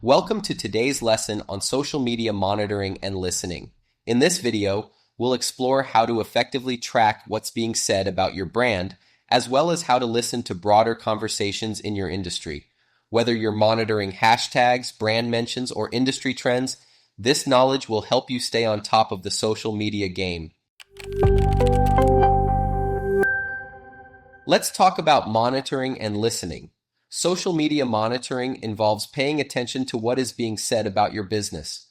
Welcome to today's lesson on social media monitoring and listening. In this video, we'll explore how to effectively track what's being said about your brand, as well as how to listen to broader conversations in your industry. Whether you're monitoring hashtags, brand mentions, or industry trends, this knowledge will help you stay on top of the social media game. Let's talk about monitoring and listening. Social media monitoring involves paying attention to what is being said about your business.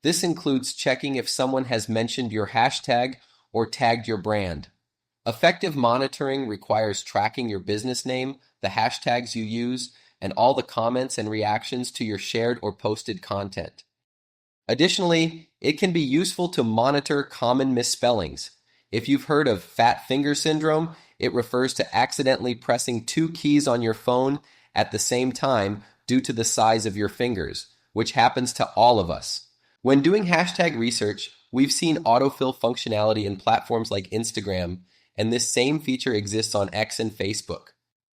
This includes checking if someone has mentioned your hashtag or tagged your brand. Effective monitoring requires tracking your business name, the hashtags you use, and all the comments and reactions to your shared or posted content. Additionally, it can be useful to monitor common misspellings. If you've heard of fat finger syndrome, it refers to accidentally pressing two keys on your phone at the same time due to the size of your fingers, which happens to all of us. When doing hashtag research, we've seen autofill functionality in platforms like Instagram, and this same feature exists on X and Facebook.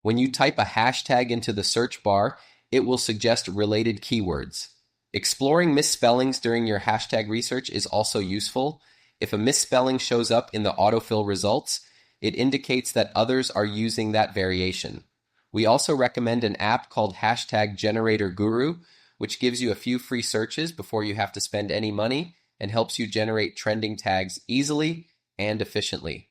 When you type a hashtag into the search bar, it will suggest related keywords. Exploring misspellings during your hashtag research is also useful. If a misspelling shows up in the autofill results, it indicates that others are using that variation. We also recommend an app called Hashtag Generator Guru, which gives you a few free searches before you have to spend any money and helps you generate trending tags easily and efficiently.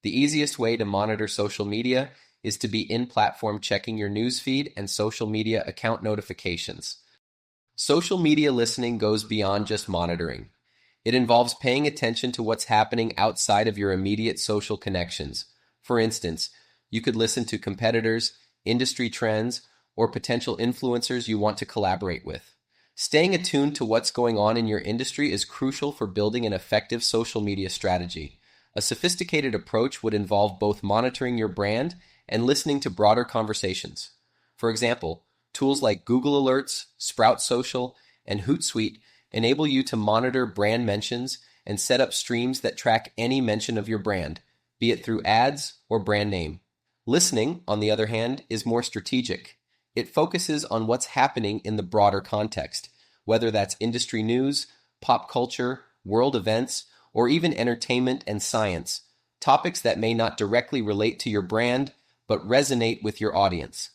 The easiest way to monitor social media is to be in-platform checking your newsfeed and social media account notifications. Social media listening goes beyond just monitoring. It involves paying attention to what's happening outside of your immediate social connections. For instance, you could listen to competitors, industry trends, or potential influencers you want to collaborate with. Staying attuned to what's going on in your industry is crucial for building an effective social media strategy. A sophisticated approach would involve both monitoring your brand and listening to broader conversations. For example, tools like Google Alerts, Sprout Social, and Hootsuite enable you to monitor brand mentions and set up streams that track any mention of your brand, be it through ads or brand name. Listening, on the other hand, is more strategic. It focuses on what's happening in the broader context, whether that's industry news, pop culture, world events, or even entertainment and science, topics that may not directly relate to your brand, but resonate with your audience.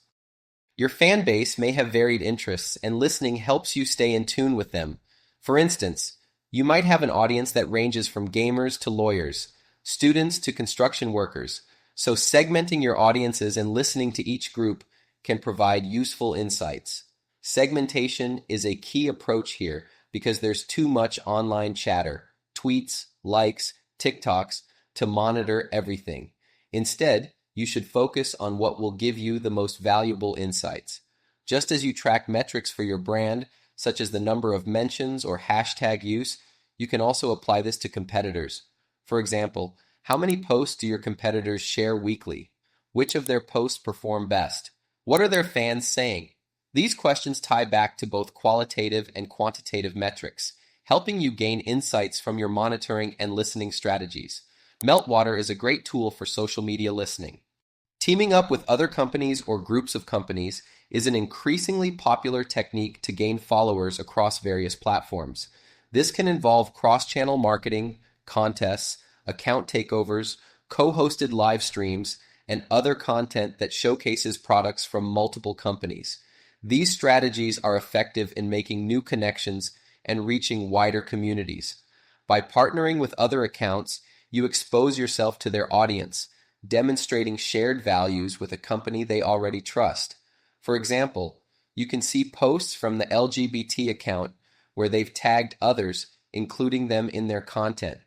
Your fan base may have varied interests, and listening helps you stay in tune with them. For instance, you might have an audience that ranges from gamers to lawyers, students to construction workers, so segmenting your audiences and listening to each group can provide useful insights. Segmentation is a key approach here because there's too much online chatter, tweets, likes, TikToks to monitor everything. Instead, you should focus on what will give you the most valuable insights. Just as you track metrics for your brand, such as the number of mentions or hashtag use, you can also apply this to competitors. For example, how many posts do your competitors share weekly? Which of their posts perform best? What are their fans saying? These questions tie back to both qualitative and quantitative metrics, helping you gain insights from your monitoring and listening strategies. Meltwater is a great tool for social media listening. Teaming up with other companies or groups of companies is an increasingly popular technique to gain followers across various platforms. This can involve cross-channel marketing, contests, account takeovers, co-hosted live streams, and other content that showcases products from multiple companies. These strategies are effective in making new connections and reaching wider communities. By partnering with other accounts, you expose yourself to their audience, demonstrating shared values with a company they already trust. For example, you can see posts from the LGBT account where they've tagged others, including them in their content.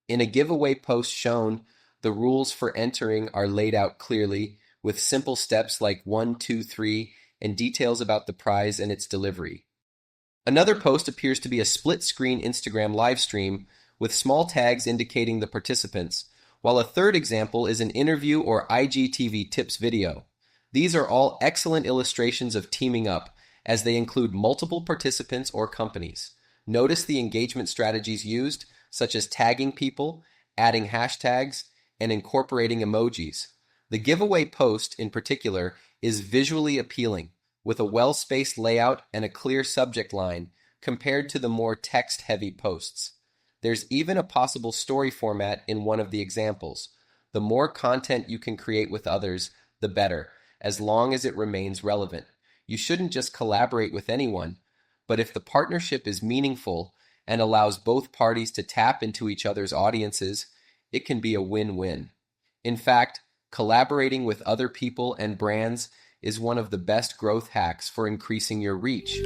In a giveaway post shown, the rules for entering are laid out clearly with simple steps like 1, 2, 3, and details about the prize and its delivery. Another post appears to be a split-screen Instagram live stream with small tags indicating the participants, while a third example is an interview or IGTV tips video. These are all excellent illustrations of teaming up, as they include multiple participants or companies. Notice the engagement strategies used, such as tagging people, adding hashtags, and incorporating emojis. The giveaway post, in particular, is visually appealing, with a well-spaced layout and a clear subject line compared to the more text-heavy posts. There's even a possible story format in one of the examples. The more content you can create with others, the better, as long as it remains relevant. You shouldn't just collaborate with anyone, but if the partnership is meaningful and allows both parties to tap into each other's audiences, it can be a win-win. In fact, collaborating with other people and brands is one of the best growth hacks for increasing your reach.